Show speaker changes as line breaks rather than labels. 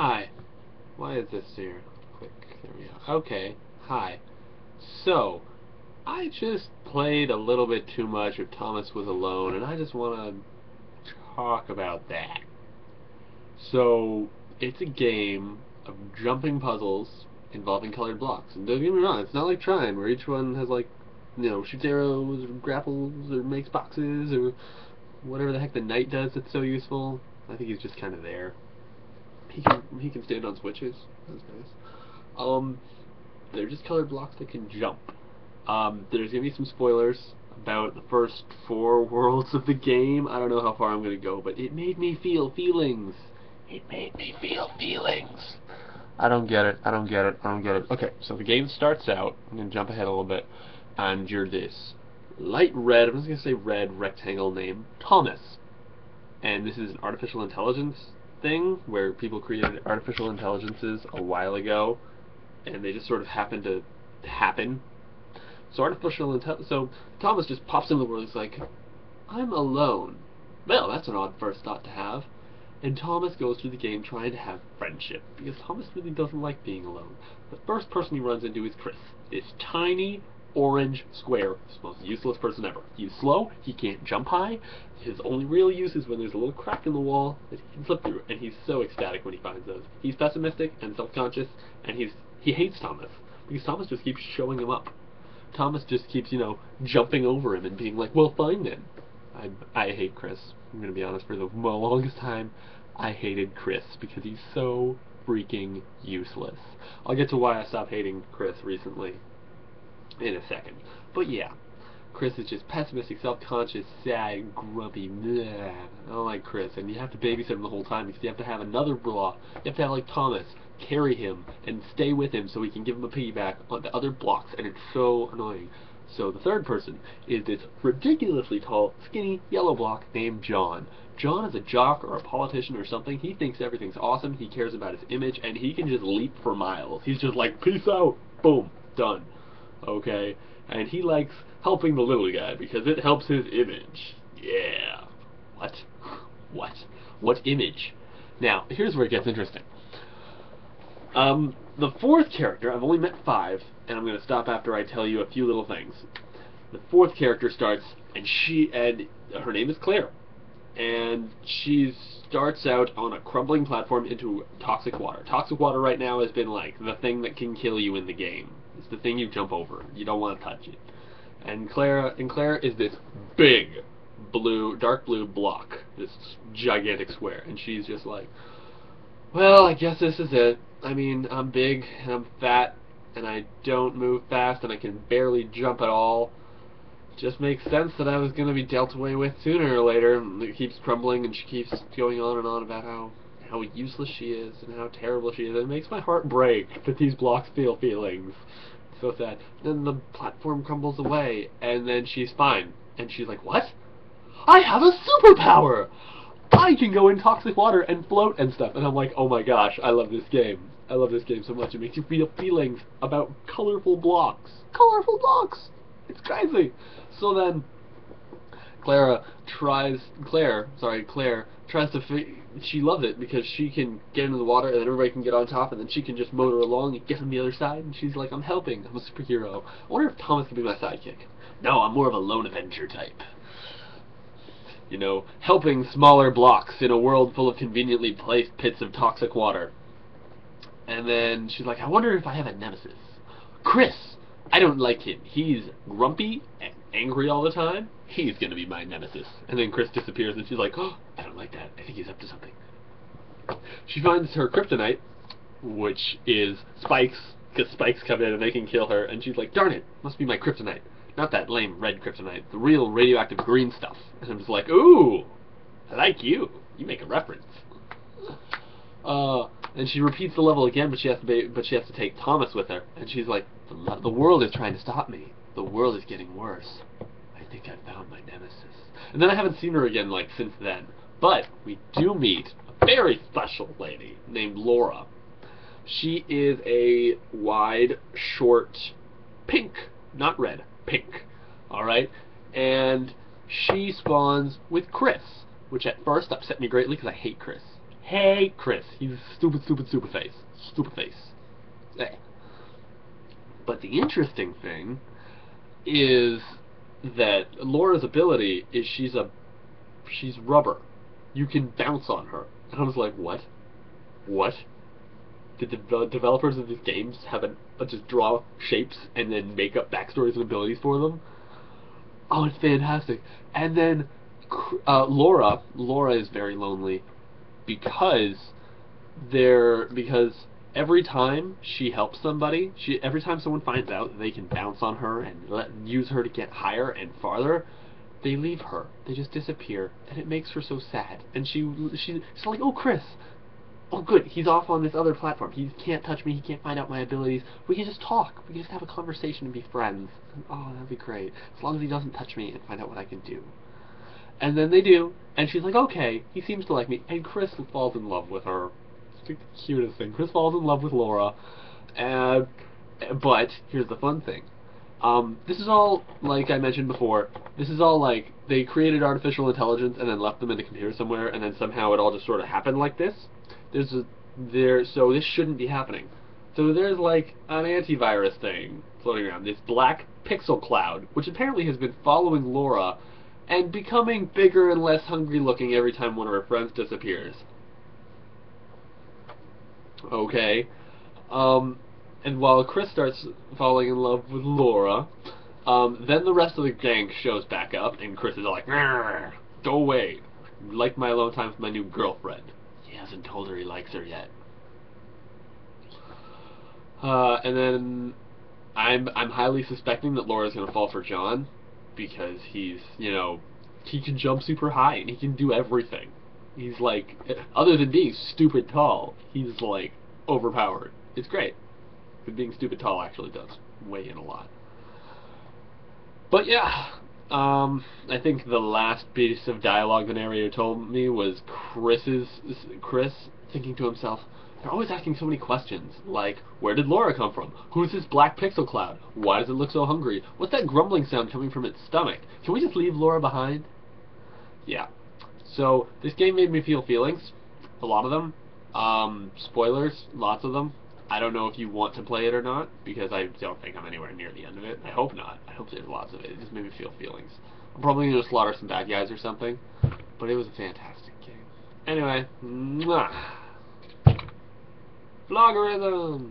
Hi. Why is this here? Click. There we go. Okay. Hi. So, I just played a little bit too much of Thomas Was Alone, and I just want to talk about that. So, it's a game of jumping puzzles involving colored blocks. And don't get me wrong, it's not like Trine, where each one has like, shoots arrows, or grapples, or makes boxes, or whatever the heck the knight does that's so useful. I think he's just kind of there. He can stand on switches. That's nice. They're just colored blocks that can jump. There's gonna be some spoilers about the first 4 worlds of the game. I don't know how far I'm gonna go, but it made me feel feelings. It made me feel feelings. I don't get it. I don't get it. I don't get it. Okay, so the game starts out. I'm gonna jump ahead a little bit, and you're this light red. I'm just gonna say red rectangle named Thomas, and this is an artificial intelligence thing where people created artificial intelligences a while ago, and they just sort of happen to happen. So Thomas just pops into the world. He's like, I'm alone. Well, that's an odd first thought to have. And Thomas goes through the game trying to have friendship, because Thomas really doesn't like being alone. The first person he runs into is Chris, this tiny orange square, most useless person ever. He's slow, he can't jump high, his only real use is when there's a little crack in the wall that he can slip through, and he's so ecstatic when he finds those. He's pessimistic and self-conscious, and he hates Thomas, because Thomas just keeps showing him up. Thomas just keeps, jumping over him and being like, well, fine then. I hate Chris. I'm going to be honest, for the longest time, I hated Chris because he's so freaking useless. I'll get to why I stopped hating Chris recently in a second. But yeah, Chris is just pessimistic, self-conscious, sad, grumpy, bleh. I don't like Chris, and you have to babysit him the whole time because you have to have another block. You have to have, like, Thomas carry him and stay with him so he can give him a piggyback on the other blocks, and it's so annoying. So the third person is this ridiculously tall, skinny, yellow block named John. John is a jock or a politician or something. He thinks everything's awesome, he cares about his image, and he can just leap for miles. He's just like, peace out, boom, done. Okay? And he likes helping the little guy because it helps his image. Yeah. What? What? What image? Now, here's where it gets interesting. The fourth character, I've only met 5, and I'm going to stop after I tell you a few little things. The fourth character starts, and her name is Claire, and she starts out on a crumbling platform into toxic water. Toxic water right now has been like the thing that can kill you in the game. It's the thing you jump over. You don't want to touch it. And Claire is this big dark blue block, this gigantic square, and she's just like, well, I guess this is it. I mean, I'm big, and I'm fat, and I don't move fast, and I can barely jump at all. It just makes sense that I was going to be dealt away with sooner or later. And it keeps crumbling, and she keeps going on and on about how useless she is, and how terrible she is. It makes my heart break that these blocks feel feelings. It's so sad. Then the platform crumbles away, and then she's fine. And she's like, what? I have a superpower! I can go in toxic water and float and stuff. And I'm like, oh my gosh, I love this game. I love this game so much. It makes you feel feelings about colorful blocks. Colorful blocks! It's crazy! So then, Claire tries to she loves it because she can get into the water and then everybody can get on top and then she can just motor along and get on the other side and she's like, I'm helping, I'm a superhero. I wonder if Thomas can be my sidekick. No, I'm more of a lone adventure type. Helping smaller blocks in a world full of conveniently placed pits of toxic water. And then she's like, I wonder if I have a nemesis. Chris! I don't like him. He's grumpy and angry all the time. He's gonna be my nemesis. And then Chris disappears and she's like, oh, I don't like that. I think he's up to something. She finds her kryptonite, which is spikes, because spikes come in and they can kill her, and she's like, darn it, must be my kryptonite. Not that lame red kryptonite, the real radioactive green stuff. And I'm just like, ooh, I like you. You make a reference. And she repeats the level again, but she has to take Thomas with her. And she's like, the world is trying to stop me. The world is getting worse. I think I found my nemesis. And then I haven't seen her again since then. But we do meet a very special lady named Laura. She is a wide, short, pink, not red, pink. Alright? And she spawns with Chris, which at first upset me greatly because I hate Chris. hate Chris. He's stupid, stupid, stupid face. Stupid face. Eh. But the interesting thing is that Laura's ability is she's rubber. You can bounce on her. And I was like, what? What? Did the developers of these games have just draw shapes and then make up backstories and abilities for them? Oh, it's fantastic. And then Laura is very lonely because because every time she helps somebody, every time someone finds out that they can bounce on her and use her to get higher and farther, they leave her. They just disappear, and it makes her so sad. And she's like, oh, Chris. Oh, good. He's off on this other platform. He can't touch me. He can't find out my abilities. We can just talk. We can just have a conversation and be friends. And, oh, that'd be great. As long as he doesn't touch me and find out what I can do. And then they do, and she's like, okay, he seems to like me. And Chris falls in love with her. It's the cutest thing. Chris falls in love with Laura. But here's the fun thing. This is all, like I mentioned before, this is all like they created artificial intelligence and then left them in a computer somewhere, and then somehow it all just sort of happened like this. So this shouldn't be happening. So there's like an antivirus thing floating around, this black pixel cloud, which apparently has been following Laura and becoming bigger and less hungry looking every time one of her friends disappears. Okay. And while Chris starts falling in love with Laura, then the rest of the gang shows back up, and Chris is like, go away. Like my alone time with my new girlfriend. He hasn't told her he likes her yet. And then I'm highly suspecting that Laura's gonna fall for John, because he's, he can jump super high, and he can do everything. He's like, other than being stupid tall, he's like overpowered. It's great. But being stupid tall actually does weigh in a lot. But yeah, I think the last piece of dialogue the narrator told me was Chris thinking to himself, they're always asking so many questions, like, where did Laura come from? Who's this black pixel cloud? Why does it look so hungry? What's that grumbling sound coming from its stomach? Can we just leave Laura behind? Yeah. So, this game made me feel feelings. A lot of them. Spoilers, lots of them. I don't know if you want to play it or not, because I don't think I'm anywhere near the end of it. I hope not. I hope there's lots of it. It just made me feel feelings. I'm probably going to slaughter some bad guys or something, but it was a fantastic game. Anyway, mwah. Vlogarism!